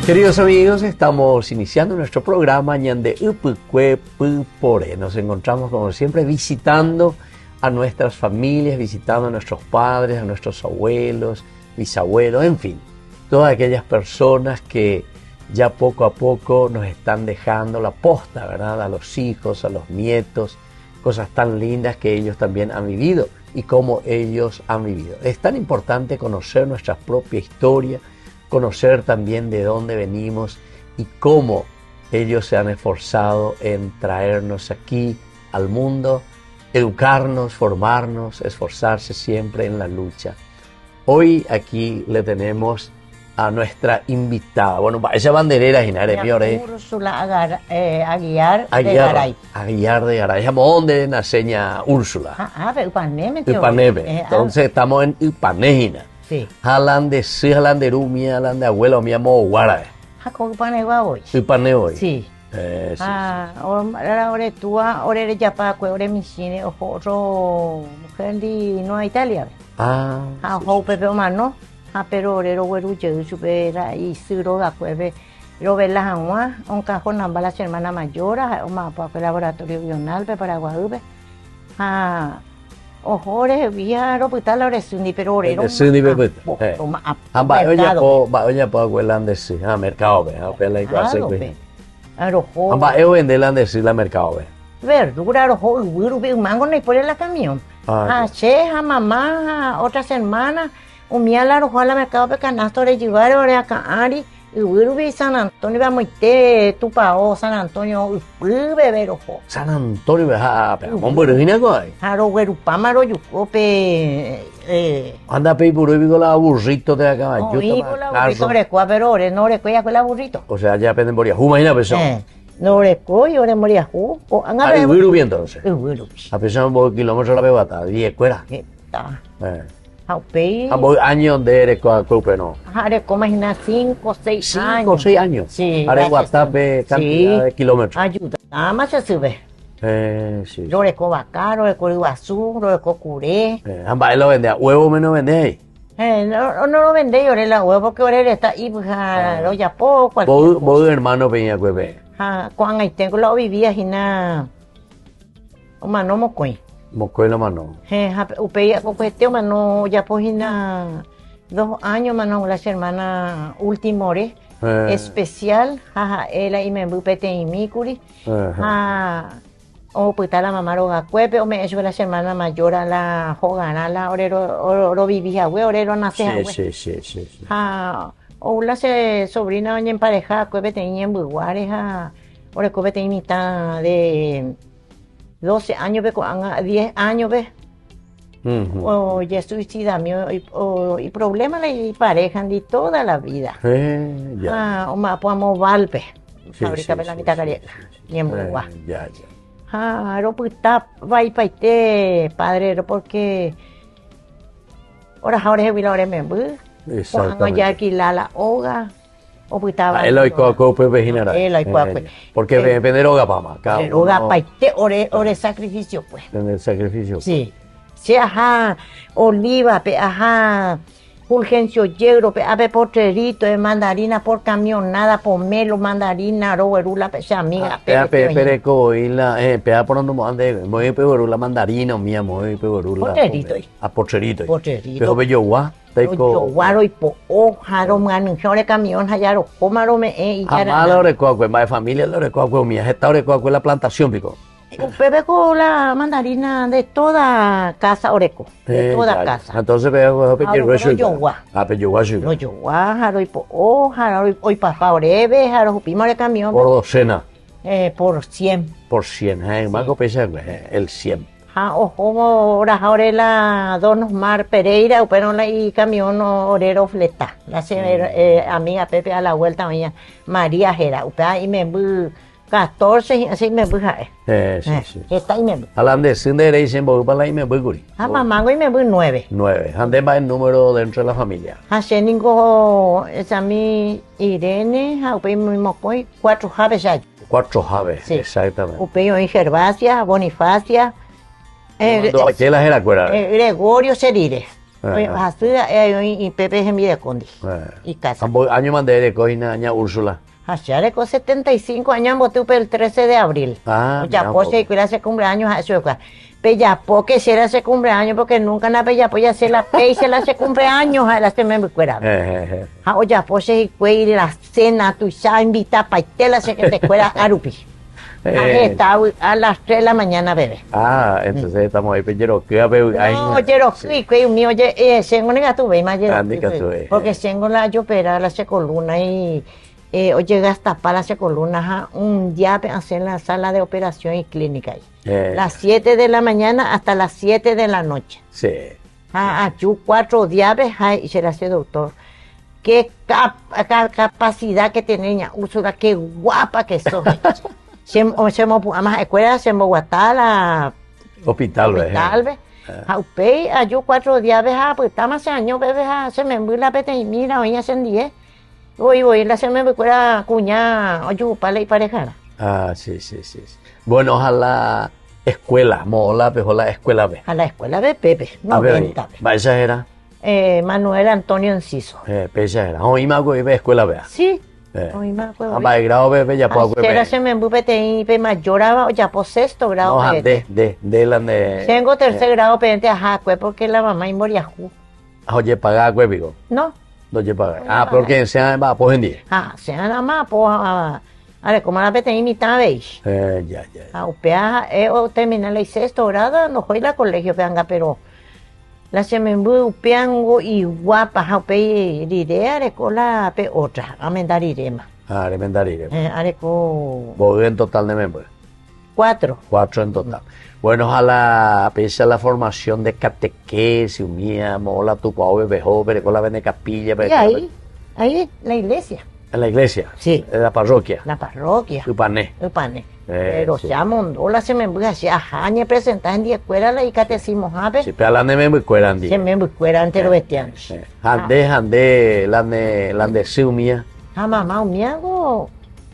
Queridos amigos, estamos iniciando nuestro programa Ñande Upukwe Pupore. Nos encontramos como siempre visitando a nuestras familias, visitando a nuestros padres, a nuestros abuelos, bisabuelos, en fin, todas aquellas personas que ya poco a poco nos están dejando la posta, ¿verdad? A los hijos, a los nietos, cosas tan lindas que ellos también han vivido y cómo ellos han vivido. Es tan importante conocer nuestra propia historia, conocer también de dónde venimos y cómo ellos se han esforzado en traernos aquí al mundo, educarnos, formarnos, esforzarse siempre en la lucha. Hoy aquí le tenemos a nuestra invitada. Bueno, esa banderera Ginare Miore. Úrsula Aguiar de Garay. Aguiar de Garay. ¿Dónde naceña Úrsula? Upaneme. Upaneme. Entonces estamos en Upanejina. Sí. Halan de sí, halan de rumia, halan de abuelo, mi amo guara. ¿Cómo Upaneva hoy? Upaneva hoy. Sí. Sí. Ahora ore tua, ore ya pa que ore mi cine, ojo, mujer di no a Italia. Ojo pepe mano. Pero ore ro weru je supera y siro ga cueve. Lo ve la hanwa, un cajón namba la hermana mayor, o ma pa el laboratorio bional pe para Guadalupe. Ojores vía hospital ahora sundi pero orero sundi bebé oña po aguelande sí mercado ve pela igual que arojo eu vendelande sí la mercado ve verdura arojo uru be mango no por el camión che mamá otras hermanas mía la arojo la mercado pe canasto de llevar ore acá ari uru be San Antonio va moite tu pao San Antonio bebé ojo San Antonio pero con virginia coi aro weru pamaro yuko pe anda pe puro la burrito de acá yo burrito recua pero ore no recua con la burrito o sea ya penden moría imagina peso no recua y ore moría ju o anga viru bien entonces a pesar un kilómetro la bebata 10 cuera años de Ereco no. Areco imagina 5 o 6 años. 5 o 6 años. Sí. Areco WhatsApp cantidad de kilómetros. Ayuda. Nada más se sube. Sí. Loreco Bacaro, Loreco Iguazú, Loreco Curé. Amba él lo vende, huevo menos vende ahí. No lo vende yo la huevo porque ahora está ahí lo ya poco. Vos hermano peña cueve. Cuando ahí tengo la vivía hina. O mano mocoy. Mocoy la mano. Upeya coqueteo mano ya pojina 2 años mano la hermana últimore especial ela y me bupete y micuri o puta la mamá roga cuepe o me hecho la hermana mayor a la jogana la orero vivía we orero nace sí o la sobrina doña en pareja cuepe tenía en buguares ore cuepe tenía mitad de 12 años, 10 años, ¿ves? O ya suicida y problemas y pareja de toda la vida. O más podemos valpe. Ahorita la mitad carieta. Y en Bogotá. Aeropuerta va y paite padre, porque ahora es me voy. Exactamente. Ya alquilar la hoga. Él hoy cope veginara. Porque vender hoga pama. Hoga paite ore sacrificio pues. Tener sacrificio. Sí. Sí, oliva, Fulgencio Yegro, potrerito de mandarina por camionada, pomelo, mandarina, roerula, amiga. Pereco y la pea por donde ande, muy peorula mandarina, mía, muy peorula. Potrerito. Potrerito. Potrerito. Pero yo guaro y po jaro manjore camión hayaro comaro me y ya la recoco más familia la recoco mía esta recoco la plantación pico bebe con la mandarina de toda casa oreco de toda casa entonces veo yo jaro y po jaro hoy papá orebe jaro pimore camión por docena por 100 más que pesa el 100 ahora la Donos Mar Pereira, pero y camión orero fleta. La amiga Pepe a la vuelta mía, María Jera, y me 14, así me sí. Está y me Hablando de Sindere y Sembo, para y me voy. Mamá, y me 9. 9. Ande va el número dentro de la familia. Hace ningo, es a mí Irene, upey mi mocoy, 4 javes ya. 4 javes, exactamente. Upey y Gervasia, Bonifacia. ¿Qué la era cuera? Gregorio Cerire. Oye, así, y Pepe es en Videcondi. Y casa. Año mandé de cojina, aña Úrsula. Ayer con 75 años en Botupe el 13 de abril. Ya pues se cuida ese cumpleaños a eso. Peyapo que se era ese cumpleaños porque nunca na Peyapo ya se la pe y se la hace cumpleaños a la se me cuera. O ya pues se cuida la cena tu ya invita pa tela se que te cuera arupi. Está a las 3 de la mañana, bebé. Entonces estamos ahí, pero ¿qué bebé? No, pero que mío, tengo una tuve más porque tengo la opera la columna y oye hasta para la columna un día hacer la sala de operación y clínica ahí. Las 7 de la mañana hasta las 7 de la noche. Sí. Yo 4 días y será ese doctor. Qué capacidad que tiene Úrsula, qué guapa que sos. Además, escuela se Bogotá, la hospital, ve. Yo 4 días, pues estamos hace años, bebé, se me envió la pete y mira, hoy hacen 10. Voy, la se me escuela cuña, oye, para y parejara. Sí. Bueno, a la escuela, mola, pero la escuela B. A la escuela B, Pepe, 90. Vaya era. Manuel Antonio Enciso. Pesa era. Hoy me hago y ve escuela B. Sí. Hoy me acuerdo. Va grado B, ya puedo ver. Era se me envió y mayoraba, ya por sexto grado. No, de la de. Tengo tercer grado pendiente, porque la mamá y moría. Oye, paga cuepigo. No. No lle paga. Porque se va pues en día. Se nada más pues a como la pete mitad veis. Ya. Upea o terminar el sexto grado, no fue la colegio peanga, pero la se me envió upeango y guapa, upea diré arecola pe otra, amendar irema. Remendar irema. Areco. Voy en total de miembros. 4. 4 en total. Bueno, pese a la formación de catequesis, unía, mola, tu pao, bebé, joven, con la vende capilla. Ahí, la iglesia. ¿En la iglesia? Sí. ¿En la parroquia? La parroquia. Upané. Pero se mondó la se me envió así, ni presentar en 10 escuelas y catecismo, ¿sabes? Sí, pero la ne me escuela en 10. Se me escuela entero bestianos. Ande, la ne se unía. Mamá,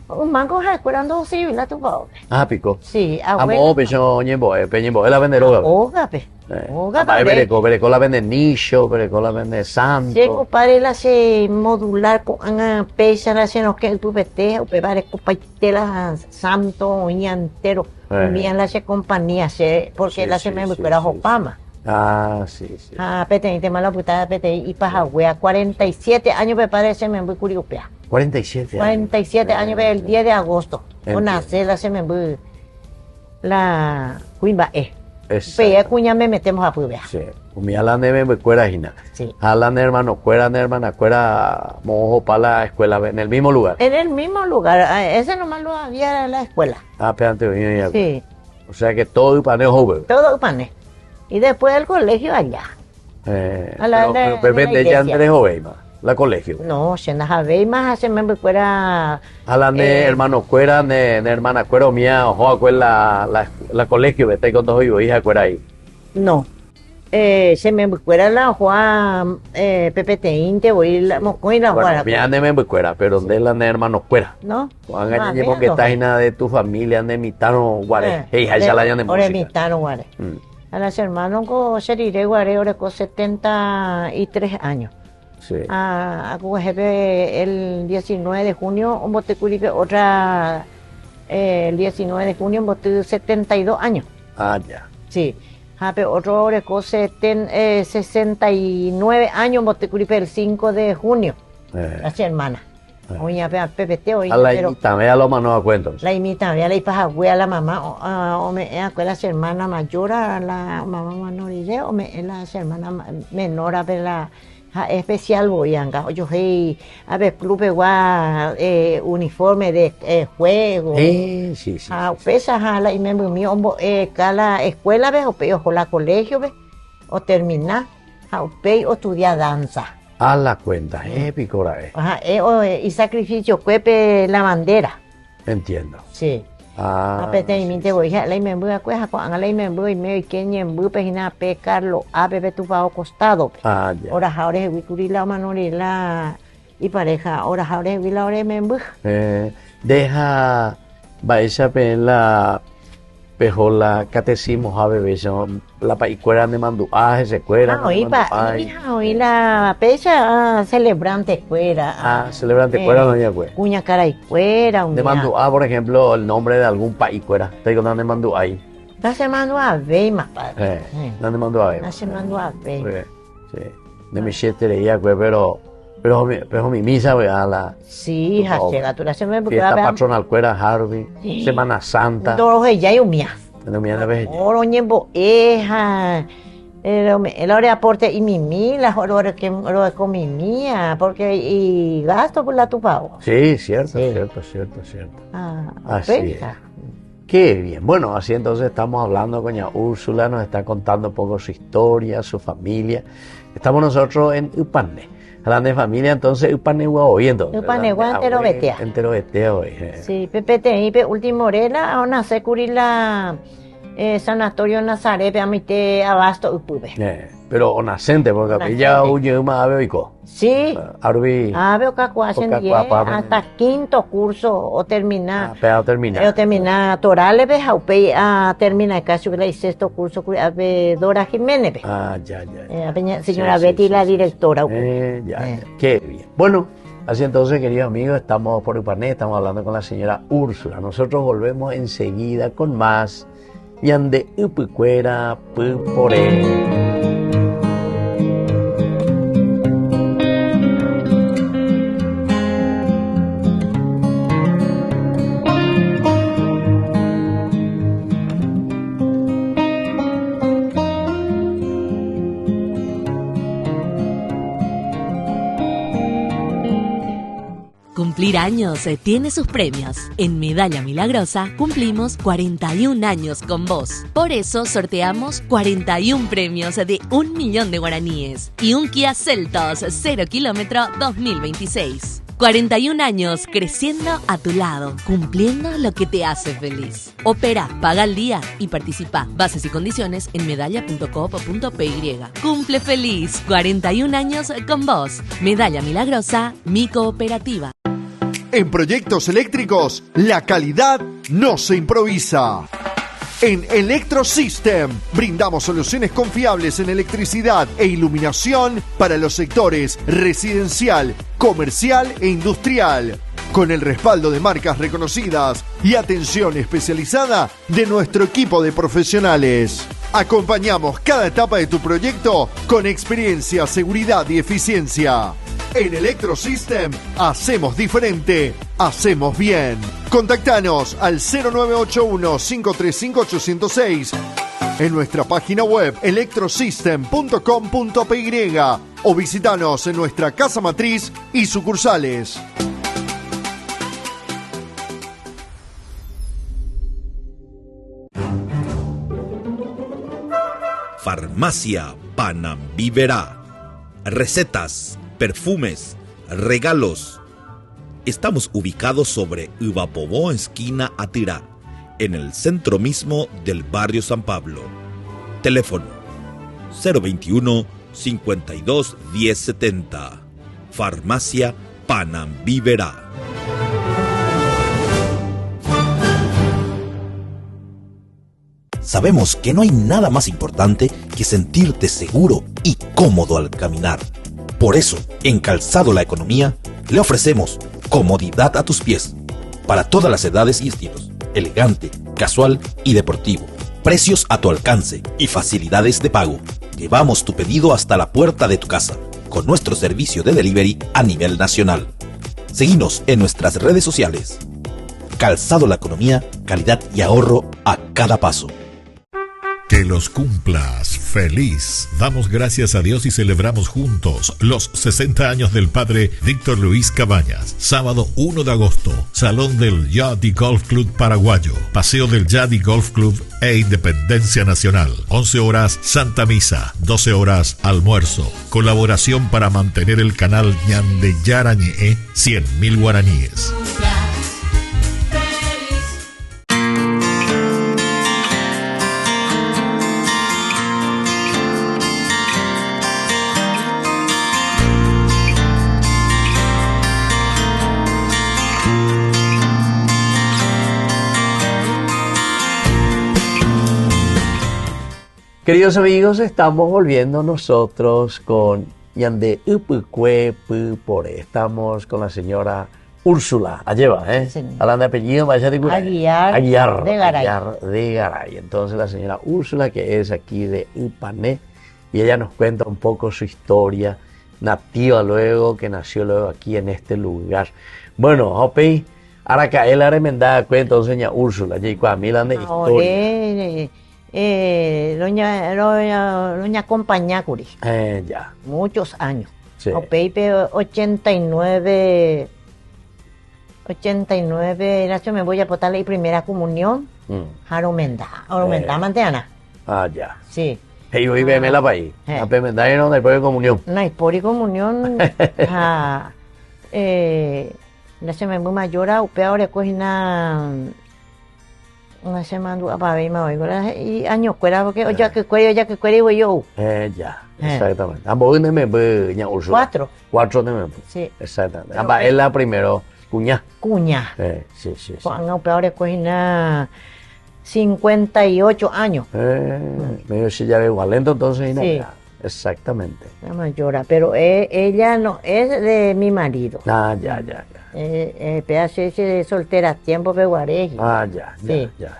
un mango esperando civil a tu padre. Pico. Sí, abuelo. Peñembo, la vende roga. Pereco la vende nicho, pereco la vende santo. Sí, compadre, la se modular con pesa, la se nos que pupete, o pepare compaitela santo, y entero. Bien la se compañía, porque la se me espera Jopama. Sí. Pete, mala putada, pete, y paja, 47 años me parece, me voy curiopea. 47 años. 47 años, el 10 de agosto. O nace la se me voy la cuimba Pea cuña me metemos a pubea. Sí. Mi alane me cuera hina. Sí. Alane hermano, hermana, cuera mojo para la escuela, en el mismo lugar. En el mismo lugar, ese nomás lo había en la escuela. Espérate, sí. O sea que todo Upané joven. Todo Upané. Y después del colegio allá. Pero Pepe ya Andrés Joveima, la colegio. No, se nas Joveima, se me cuera. Alane hermano cuera, ne hermana cuera mía, ojo, cuera la colegio, vete con dos hija cuera ahí. No. Se me cuera la Juan Pepe Teinte, voy la Mocoy la Juan. Mira, ande me cuera, pero donde la hermano cuera. No. Juan gañe porque está en de tu familia, ande mitano guare. Hija, ya la llane música. Mitano guare. A las hermanos con Seriré guare, ahora con 73 años. Sí. El 19 de junio, un bote curipe, otra el 19 de junio, un bote 72 años. Ya. Sí. Pero otro hora con 69 años, un bote curipe el 5 de junio. Las hermanas. Oye, Pepe, oye. A la imita, vea lo más no cuento. La imita, vea la ipaja, a la mamá, o me las hermanas mayores, a la mamá menor, o me las hermanas menor, a ver la. Especial voy a yo a ver club uniforme de juego sí. Pesas a la y me mío la escuela ve o la colegio ve o terminar o estudiar danza a la cuenta picora y sacrificio cuepe la bandera. Entiendo. Sí. Apetamente voy a la me voy a cueja con la me voy me que ni en pegina pe Carlos a bebé tu va costado. Ya. Ahora we curila manorila y pareja ahora we la me deja va esa pe pejola, catecismo, a bebé, la paicuera de manduaje, se cuera. Hoy la pecha celebrante cuera. Celebrante cuera, doña cuera. Cuña cara y cuera. De manduá, por ejemplo, el nombre de algún paicuera. Te digo, ¿dónde mandó ahí? La se mandó a ver, más padre. ¿Dónde mandó a ver? La se mandó a ver. Sí. De mi chetería, pero mi misa, la. Sí, hija, llega, tú la se me fiesta patronal cuera, Harvey, Semana Santa. Todo ya y umia. No me anda vez. Oro ñembo eja. El hora aporte y mimi, las horas que con mi mía, porque y gasto por la tu pago. Sí, cierto. Así es. Qué bien. Bueno, así entonces estamos hablando con doña Úrsula, nos está contando un poco su historia, su familia. Estamos nosotros en Upané. Hablando de familia, entonces Upanegua hoy, entonces. Upanegua entero vetea. Entero vetea hoy. Sí, PPTI, último hora, ahora se cubrir la Sanatorio Nazaret, pe abasto upube. Pero nacente, porque ya huye una ave oico. Sí. Arbi. Ave o cacuacen hasta quinto curso o terminar. Terminar Torales ve jaupe a terminar casi el sexto curso ave Dora Jiménez. Ya. Señora Betty, la directora. Ya. Qué bien. Bueno, así entonces, queridos amigos, estamos por Upané, estamos hablando con la señora Úrsula. Nosotros volvemos enseguida con más Yande Upucuera Pupore. Cumplir años tiene sus premios. En Medalla Milagrosa cumplimos 41 años con vos. Por eso sorteamos 41 premios de 1 millón de guaraníes y un Kia Seltos 0 kilómetro 2026. 41 años creciendo a tu lado, cumpliendo lo que te hace feliz. Opera, paga al día y participa. Bases y condiciones en medalla.coop.py. Cumple feliz, 41 años con vos. Medalla Milagrosa, mi cooperativa. En proyectos eléctricos, la calidad no se improvisa. En Electrosystem brindamos soluciones confiables en electricidad e iluminación para los sectores residencial, comercial e industrial, con el respaldo de marcas reconocidas y atención especializada de nuestro equipo de profesionales. Acompañamos cada etapa de tu proyecto con experiencia, seguridad y eficiencia. En Electrosystem hacemos diferente, hacemos bien. Contactanos al 0981-535-806 en nuestra página web electrosystem.com.py o visitanos en nuestra casa matriz y sucursales. Farmacia Panambiverá. Recetas, perfumes, regalos. Estamos ubicados sobre Ivapobó, esquina Atirá, en el centro mismo del barrio San Pablo. Teléfono 021 52 1070. Farmacia Panambiverá. Sabemos que no hay nada más importante que sentirte seguro y cómodo al caminar. Por eso, en Calzado La Economía, le ofrecemos comodidad a tus pies, para todas las edades y estilos, elegante, casual y deportivo. Precios a tu alcance y facilidades de pago. Llevamos tu pedido hasta la puerta de tu casa, con nuestro servicio de delivery a nivel nacional. Seguinos en nuestras redes sociales. Calzado La Economía, calidad y ahorro a cada paso. Que los cumplas feliz. Damos gracias a Dios y celebramos juntos los 60 años del padre Víctor Luis Cabañas. Sábado 1 de agosto, Salón del Yadi Golf Club Paraguayo, Paseo del Yadi Golf Club e Independencia Nacional. 11 horas Santa Misa, 12 horas almuerzo. Colaboración para mantener el canal Ñande Yarañe, 100.000 guaraníes. Queridos amigos, estamos volviendo nosotros con Yande Upukwe Pupore. Estamos con la señora Úrsula Ayeva, Sí. hablando de apellido, vaya de Curay. Aguiar de Garay. Aguiar de Garay. Entonces la señora Úrsula, que es aquí de Ipané, y ella nos cuenta un poco su historia nativa luego, que nació luego aquí en este lugar. Bueno, Hopi, ahora que él hará emendada cuenta, doña Úrsula, y cuando miran de historia. Doña Compañacuri, Ya. muchos años. Sí. Opeipe 89, era yo me voy a ponerle la primera comunión. Aromenda manteana. Ya. Sí. Hey, hoy veme la país. A pemendar y no después de comunión. Na por comunión. La semana muy mayor, upea ahora cocina. Una semana para ver más y años fuera porque ya que cuere yo. Ya, exactamente. Ambos de me ña Úrsula. 4 de me. Sí. Exactamente. Ambas es la primero cuña. Sí. Cuando upea ahora cocina 58 años. Medio si ya ve lento entonces. Sí. Exactamente. La mayora, pero ella no es de mi marido. Ya. Pedazo de soltera tiempo peguareji. Ya. Sí. Ya.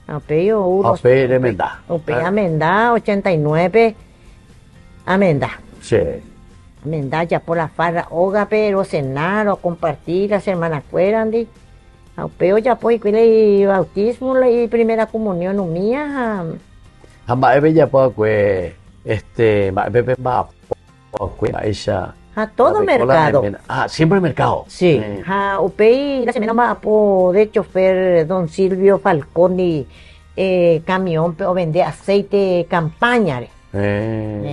Apello uno. Apello de Mendá. Amendá, 89. Amendá. Sí. Amendá ya por la farra, oga, pero cenar o compartir, las hermanas fueran de. Apello ya pues, y bautismo y primera comunión mía. Ambas es bella pues, Pepe va ella. A todo mercado. Siempre mercado. Sí. Upei la semana va por de chofer don Silvio Falconi, camión o vende aceite campaña.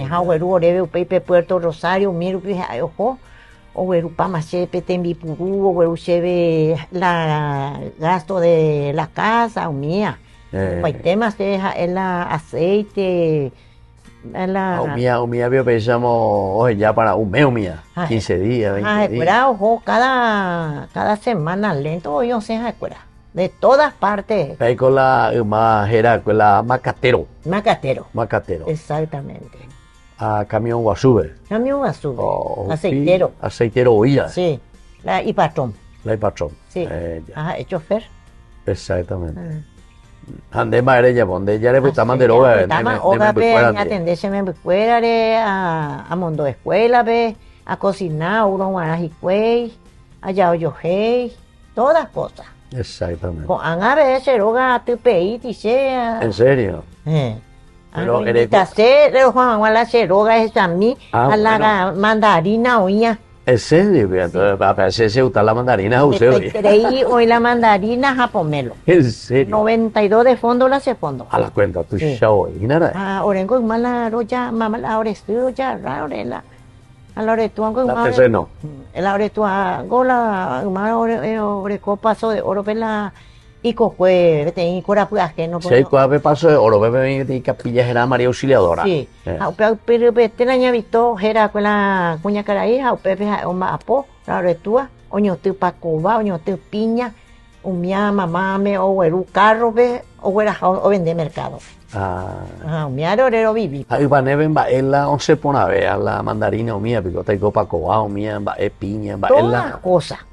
Haweru oreve upei pe Puerto Rosario, miru ojo. Oweru pa chepe tembipuru, oweru cheve la gasto de la casa o mía. Pues temas de el aceite. Mía vio pensamos ya para un mes, 15 días, 20 días. Ojo, cada semana lento, yo sé, de todas partes. Ahí con la era con la macatero. Exactamente. Camión guasube. Aceitero oía. Sí, y patrón. Sí. El chofer. Exactamente. Ande madre ya donde ya le gustaba de roga atenderse me fuera a mundo de escuela a cocinar uno guarajicuey allá oyojey todas cosas. Exactamente. Con a veces roga tu pei sea. ¿En serio? Pero le Juan la roga es a mí a la mandarina oía. ¿En serio? Entonces, para hacerse gustar la mandarina, usted. Creí hoy la mandarina a pomelo. ¿En serio? 92 de fondo la se fondo. A la cuenta, tú ya hoy. Ah, orengo mala roya, mamá la orestu ya raurela. A la oretu ango la terceno. La oretu gola mala oreco paso de oro pela y cocue, vete y cora que no puedo. Sí, cuave paso de oro, bebé y capilla era María Auxiliadora. Sí. Pero te la había visto era con la cuña caraíja o pepe o mapo, la oretua, oño tu pacoba, oño tu piña, umia mamá me o eru carro ve o era o vende mercado. Umia orero vivi. Ahí va neven va ella 11 pona ve a la mandarina o mía, pico te copa coba o mía va piña va ella.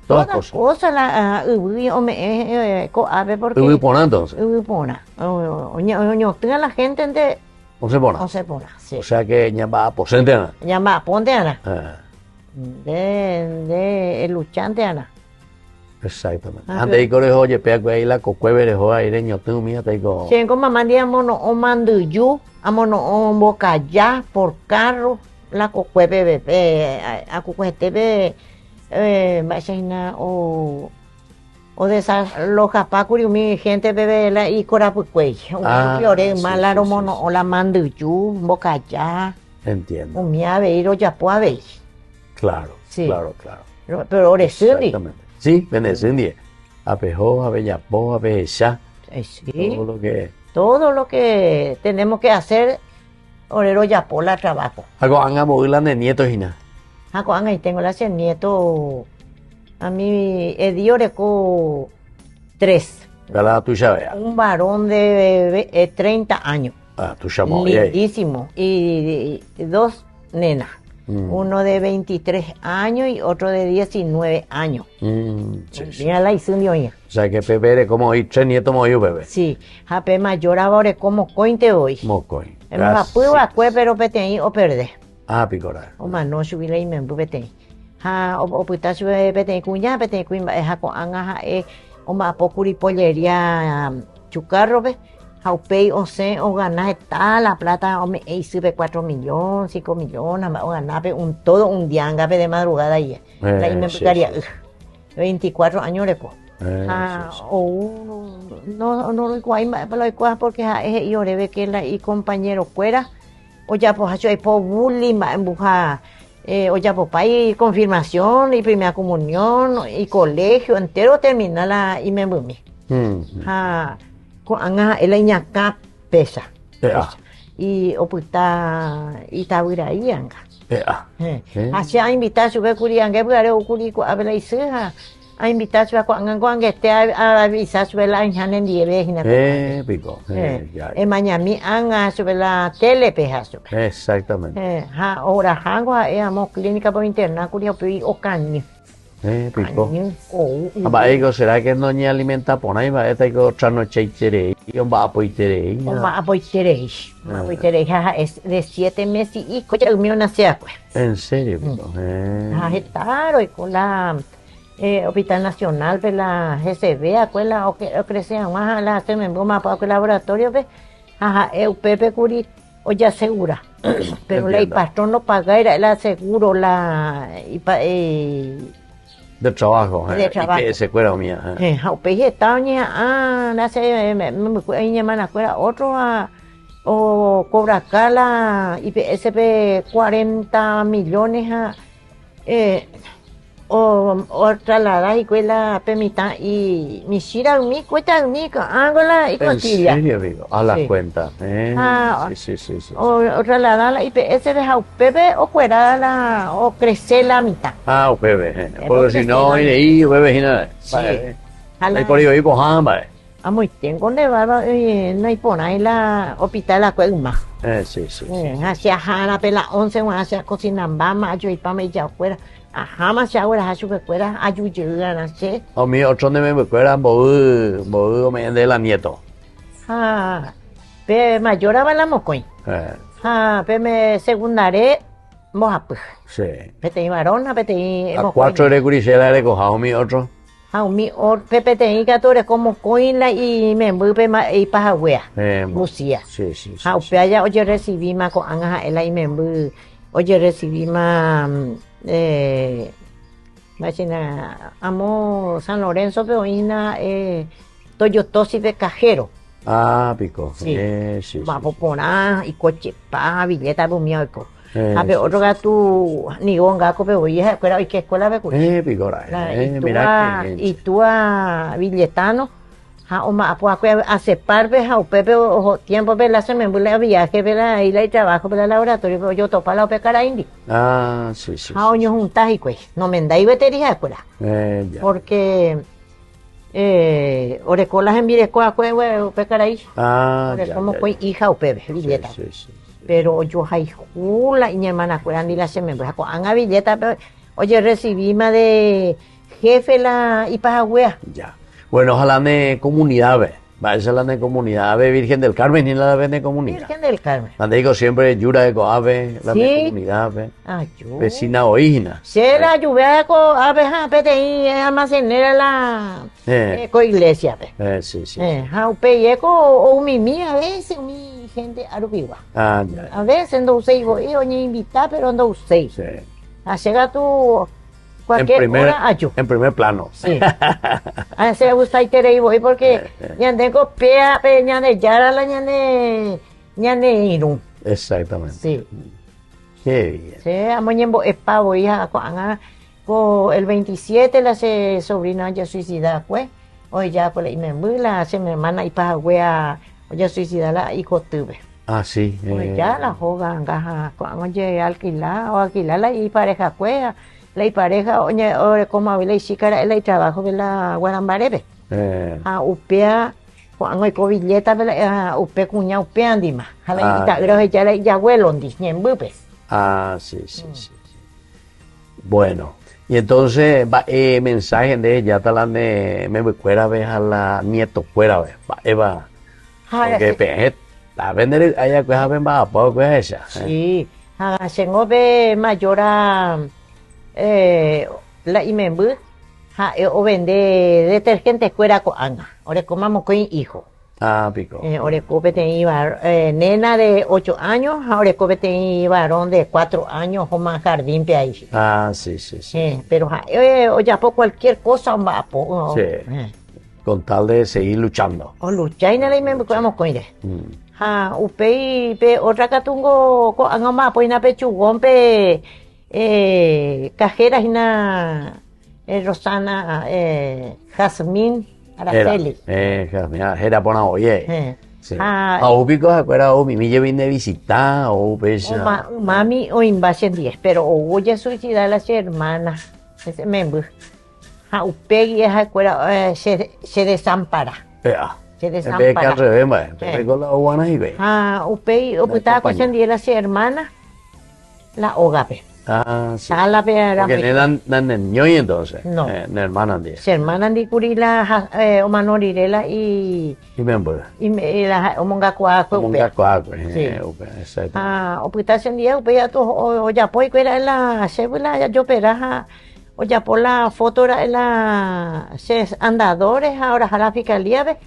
Todas cosas la ubi o me co ave porque ubi pona entonces. Ubi pona. Oño tenga la gente de 11 pona. 11 pona, sí. O sea que ya va posente ana. Ya va ponte ana. De el luchante ana. Exactamente. Antes de que oye, pea que ahí la cocueve jo aire ñotu mía te digo. Sí, como mamá di amono o manduyu, amono o bocaya por carro, la cocueve bebé, a cocuete be vaina o de esas lojas pacuri mi gente bebé la y corapucuey. Fiore malaro mono o la manduyu, bocaya. Entiendo. Un mía beiro ya puave. Claro. Sí. Claro. Pero oresundi. Exactamente. Sí, Venezuela, Apejó, Abellapó, Abellá. Sí. Todo lo que tenemos que hacer, orero ya por la trabajo. Algo han movido de nietos y nada. Ahí tengo la nieto, a mí Edioreco 3. La tuya vea. Un varón de 30 años. Ah, tú llamó. Lindísimo. Y dos nenas. Uno de 23 años y otro de 19 años. Mira la hizo un o sea que Pepe eres como hoy, 3 nietos como yo, Pepe. Sí, Jape mayor ahora como cointe hoy. Mocoy. Hemos apuesto a pero pete o perder. Ah, picora. O más no subir la imen pete. Ha o puta sube pete cuña pete cuña ha con anga o más pocuri pollería chucarro ve. Jaupei o se o ganar la plata o me sube 4 millones, 5 millones o ganar todo un día de madrugada ahí. La imen picaría 24 años de o uno no lo igual lo igual porque es yo ve que la y compañero fuera o ya pues hay por bullying empuja o ya pues país confirmación y primera comunión y colegio entero termina la y me bumi con anga el ñaca pesa y o puta y tabura ahí anga hacia invitar sube curianga porque o curi a ver la hija a invitar a cuando esté a avisar sobre la injana en 10 veces. Pico. En Miami han sobre la tele pejazo. Exactamente. Ahora hangua amo clínica por interna curio o caño. Pico. Aba será que no ni alimenta por ahí va esta que otra noche tere y un va a poitere. Va a poitere. Es de 7 meses y coche el mío nació pues. En serio, Pico. Claro y con la Hospital Nacional de la GCB, acuela o que crecían más la hacen más para el laboratorio ve el Pepe Curi o ya segura pero el pastor no paga era el aseguro la de trabajo de trabajo y que se cuera mía o peje taña la se me llaman cuera otro o cobra acá la IPSP 40 millones o trasladar y cuela permita y mi shira mi cuesta mi ángola y costilla. En serio, digo, a las cuentas. Sí. O trasladar la IPS de Pepe o fuera la o crecer la mitad. O Pepe, porque si no ir ahí Pepe y nada. Ahí por ahí pues vale. Muy tengo de barba no hay por ahí la hospital la cuelga más. Sí. Hacia jara pela 11 hacia cocina vamos yo y pa me ya fuera. Más ya ahora ha subido fuera ayuda a sé. O mi otro de me fuera bodu me de la nieto. Pe mayor a la mocoy. Pe me secundaré mojapu. Sí. Pete varona pete a 4 de curicela de cojado mi otro. Mi Pepe te que como coinla y me envuelve y paja wea. Lucía. Sí. Pe allá oye recibí más con anja el y me envuelve. Oye recibí más amo San Lorenzo pero ina Toyotosi de cajero. Pico. Sí. Vamos por y coche pa billeta por mi alco. Otro gato ni un gato pero oye escuela y qué escuela ve pico. Mira y tú a billetano o más pues aceptar ve o Pepe o tiempo ve la se me vuelve a viaje ve la isla y trabajo ve el laboratorio pero yo topa la pecara indi. Sí. Oño juntas y pues no me da y vetería escuela. Porque orecolas en virecoa cue pecara ahí. Como fue hija o Pepe billeta. Sí. Pero yo hay jula y mi hermana cueran y la se me con anga billeta pero oye recibí más de jefe la y para wea. Ya. Bueno, ojalá de comunidad, ve. Esa es la de comunidad, ve Virgen del Carmen y la de comunidad. Virgen del Carmen. La digo siempre, Yura de Coave, la de comunidad, ve. Vecina oígina. La lluvia de Coave, pete almacenera la iglesia, ve. Sí. Peyeco o mi mía, a veces mi gente arubiwa. Ya. A veces no usé, y oye invitar, pero no usé. Sí. Llega tu cualquier hora en primer plano. Sí. Se gusta y tere y voy porque ya tengo pea ya de yara la ya de irun. Exactamente. Sí. Qué bien. Sí, amoñembo espa voy a el 27 la sobrina ya suicida pues. Hoy ya pues y me la se mi hermana y pa wea ya suicida la hijo tuve. Sí. Pues ya la jogan gaja cuando llegué alquilar la y pareja cuea. La pareja, oye, como habla y chicara, el trabajo de la Guarambarebe. Upea Juan ko billeta bela upe cuña upe andima. Hala Ah, ita creo que ya ya abuelo ndi ñembupe. Ah, sí, sí, sí. Bueno, y entonces va mensaje de ella talan de me fuera vez a la nieto fuera vez. Va Eva. Porque pejet la vender allá que saben va a poco esa. Sí. Ha sengo be mayora la imembu. Ha o vende detergente fuera con anga. Ore comamos con hijo. Ah, pico. Ore cope tenía nena de 8 años, ahora cope tenía varón de 4 años o más jardín pe ahí. Ah, sí, sí, sí. Pero o ya por cualquier cosa va po. Sí. Con tal de seguir luchando. O luchar en la imembu vamos con ella. Mm. Ha upei pe otra catungo ko angama po ina pe chugón pe cajera ina Rosana Jazmín Araceli. Era por oye. Sí. Ah, A ubico se acuerda o mi vine a visitar o pesa. Mami o invasion 10, pero o voy a suicidar a las hermanas. Ese membu. Ha upei se acuerda se desampara. Se En vez de que al desampara. revés, va. Con la guana y ve. Ha upei o puta cuestión de las hermanas la ogape. Ah, sí. Sala pe Porque no eran ñoy entonces. No. No hermanas de. Se hermanan di curila o manorirela Y me embuda. y la omonga kwa Como un upe. cacuaco. Sí. Exacto. O puta sen día upe ya to o ya poi era la cebula ya yo pera o ya por la foto era la ses andadores ahora a la fiscalía ve.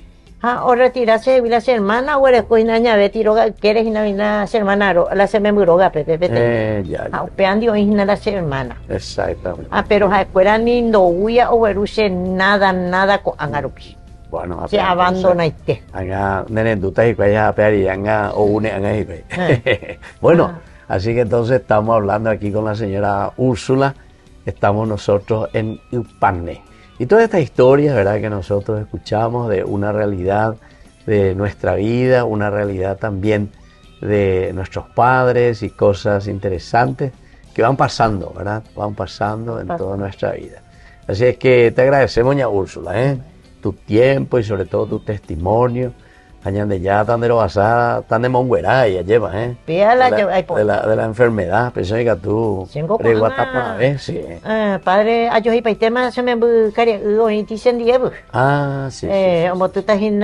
O retirarse de las hermanas o eres coinaña ve tiro quieres ir a las hermanas la se me muroga pepe. Ya. Upe andi o isna las hermanas. Exactamente. Pero a escuela ni no huya o veruse nada con angarupi. Bueno, Se abandona este. Anga nenendutas y cuellas a pear y anga o une anga y ve. Bueno, así que entonces estamos hablando aquí con la señora Úrsula. Estamos nosotros en Upane. Y toda esta historia, ¿verdad?, que nosotros escuchamos de una realidad de nuestra vida, una realidad también de nuestros padres y cosas interesantes que van pasando, ¿verdad? Van pasando en toda nuestra vida. Así es que te agradecemos, doña Úrsula, tu tiempo y sobre todo tu testimonio. Añade ya tan de lo basada, tan de monguerá ya lleva, Píala, de la enfermedad, pensé que tú reguatas por la vez, sí. Padre, yo y paitema se me buscaría hoy dicen diego. Ah, sí. Como tú estás en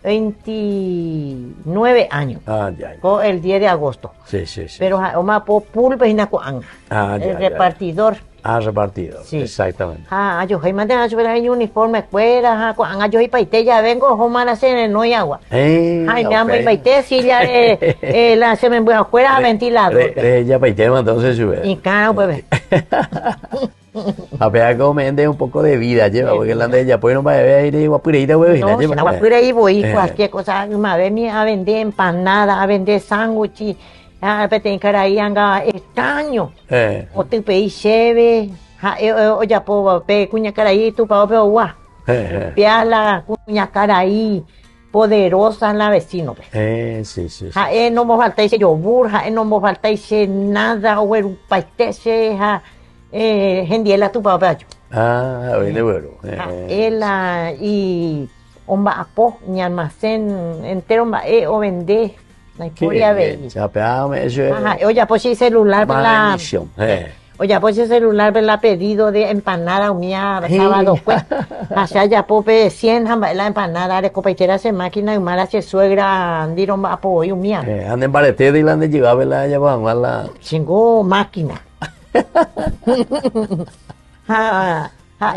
29 años. Ah, ya. El 10 de agosto. Sí. Pero oma po pulpa y nacoan. El repartidor. Ah, repartido. Sí. Exactamente. Yo hay más de un uniforme escuela, yo y paite ya vengo a hacer en no hay agua. Ay, me amo y paite si ya la se me voy a fuera a ventilador. Ya paite entonces sube. Y claro, pues. A pegar comende un poco de vida lleva, porque la de ella pues no va a ver ir guapureita, güey. No, si no guapura ahí voy cualquier cosa, me ve a vender empanada, a vender sándwich. Peten caray anga extraño. O te pedí cheve, o ya po pe cuña caray tu pa pe gua. Piala cuña caray poderosa la vecino. Sí. No me falta ese yogur, no me falta ese nada o el paitese, gendiela tu pa pe. Viene bueno. Ela y omba apo ni almacén entero o vende. La historia de oye, pues el celular la oye, pues el celular la pedido de empanada mía sábado pues allá ya pope 100 la empanada de copaitera se máquina y mala se suegra dieron apoyo mía anden barete de la de llevaba la llevaban la chingo máquina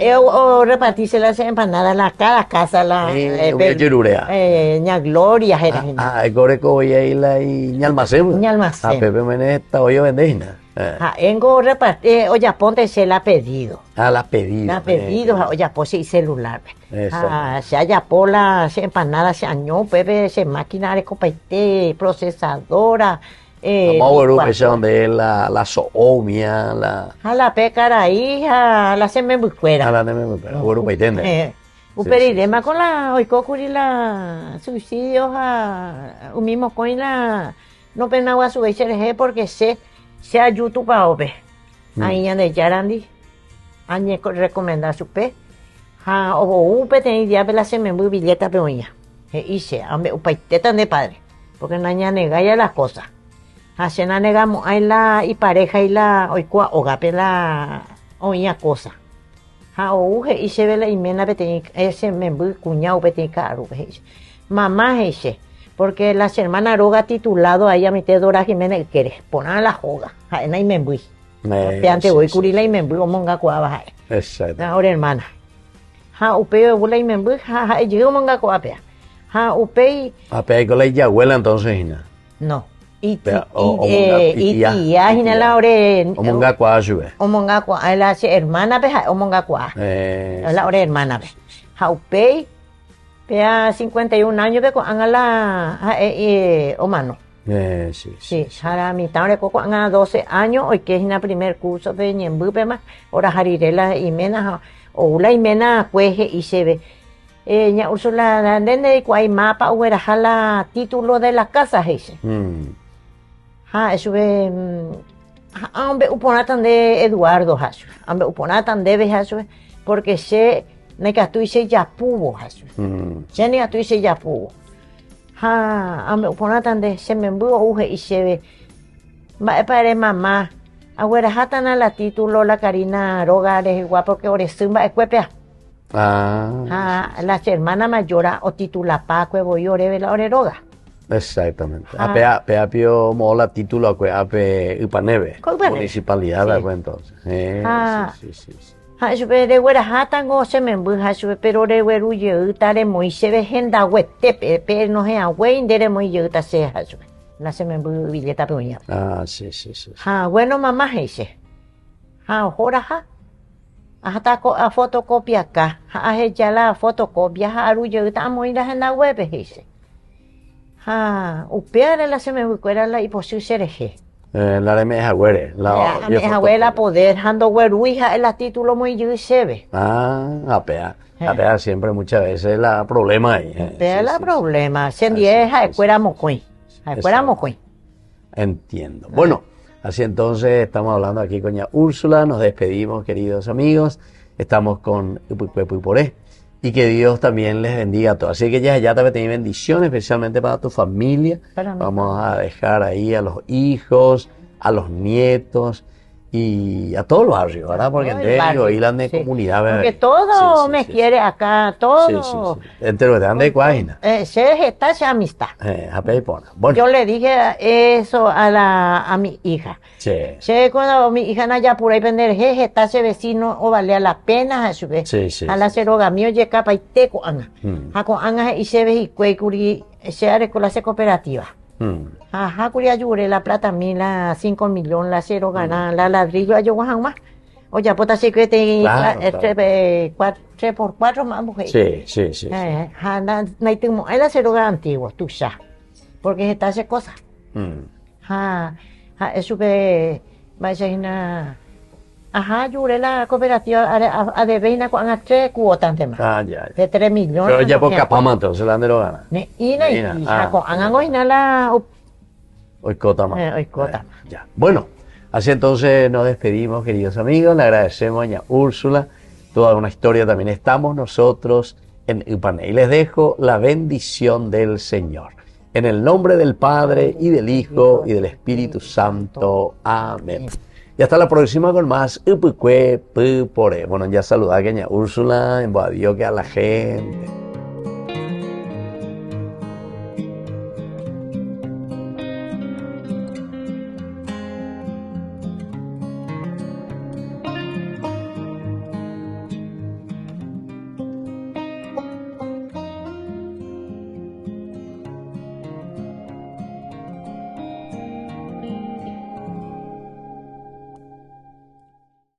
yo repartirse las empanadas en cada casa la ña Gloria Goreco y ahí la y ña almacén Pepe Menesta hoy vendéis engo repartir oye ponte se la pedido la pedido oye pues y celular se haya por las empanadas se añó Pepe se máquina de copaite procesadora vamos a donde la soomia la pecara ahí la se me busquera la me busquera paitende uperirema con la oicocuri la subsidios un mismo con la no penagua su porque se ayuda para ope ahí ande yarandi añe recomendar su pe O upe tenía ya la se me muy billeta peoña. Hice, ambe upaiteta de padre. Porque naña nega ya las cosas. Hacena negamos ahí la y pareja y la oikua ogape la oña cosa. Uje y se ve la imena beteni ese me muy cuñado beteni caro. Mamá ese. Porque las hermanas roga titulado ahí a mi te Dora Jiménez quiere poner la joga. Ahí me muy. Te ante voy curila y me muy monga cuava. Exacto. Ahora hermana. Upeo bula y me muy llegó monga cuapea. Upei. Apea con la abuela entonces, Gina. No. Y tía Gina la ore. O monga cuajue. O monga cua, la hermana pe o monga cua. La ore hermana pe. Upei. Pea 51 años pe con la o mano. Sí, para mi tarde coco anga 12 años hoy que es en el primer curso pe ñembu pe más. Ora jarirela y mena o la y mena cueje y se ve. Ña Úrsula nene cuai mapa huera jala título de la casa ese. Eso ve ambe uponatan de Eduardo hasu. Ambe uponatan debe hasu porque se neka tu se ya pubo hasu. Se neka tu se ya pubo. Ambe uponatan de se me mbuo uje y se ve. Ma pare mamá. Agüera jatana la título la Karina Roga de guapo que ore zumba ecuepea. Las hermanas mayores o titula Paco voy ore la oreroga. Exactamente. Apea pio mola título ape Upaneve. Municipalidad de entonces. Sí. Eso de güera jatan go se me embuja eso pero de güeru yutare muy se ve genda huete pe no he agüe indere muy yuta se eso. La se me embuja billeta peña. Sí. Bueno mamá ese. Ahora hasta a fotocopia acá, ya la fotocopia, arullo, estamos en la web, dice. Upear la se me recuerda la hiposucia de la de mi abuela. La abuela poder, ando hueruija, el título muy yusebe. Apea siempre muchas veces la problema ahí. La problema, se endieja, escuela mocoy. Entiendo. Bueno. Así entonces estamos hablando aquí con doña Úrsula, nos despedimos queridos amigos, estamos con Upucuepuiporé y que Dios también les bendiga a todos. Así que ya te pedí bendiciones especialmente para tu familia, vamos a dejar ahí a los hijos, a los nietos y a todo el barrio, ¿verdad? Porque en y la de comunidad. Porque todo me quiere acá, todo. Sí. Entre los de Cuajina. Se está esa amistad. Bueno. Yo le dije eso a mi hija. Sí. Cuando mi hija naya por ahí vender, está ese vecino o valía la pena a su vez. A la ceroga mío llega para y te con anga y se ve y cuecuri se haré con la cooperativa. Curia ayure la plata mila 5 millones la cero gana la ladrillo a yo más. Oye, puta sí que te 3x4 más mujer. Sí. Hay la cero antigua, tú ya. Porque está hace cosas. Eso que va a ser una. Ayure la cooperativa a de veina con 3 cuotas de más. De 3 millones. Pero ya por capama entonces la de lo gana. Con angoina la. Oicota más. Ya. Bueno, así entonces nos despedimos, queridos amigos. Le agradecemos a doña Úrsula. Toda una historia también estamos nosotros en Upané. Y les dejo la bendición del Señor. En el nombre del Padre, y del Hijo, y del Espíritu Santo. Amén. Y hasta la próxima con más Upucuepuiporé. Bueno, ya saludar a doña Úrsula, en Boadío que a la gente.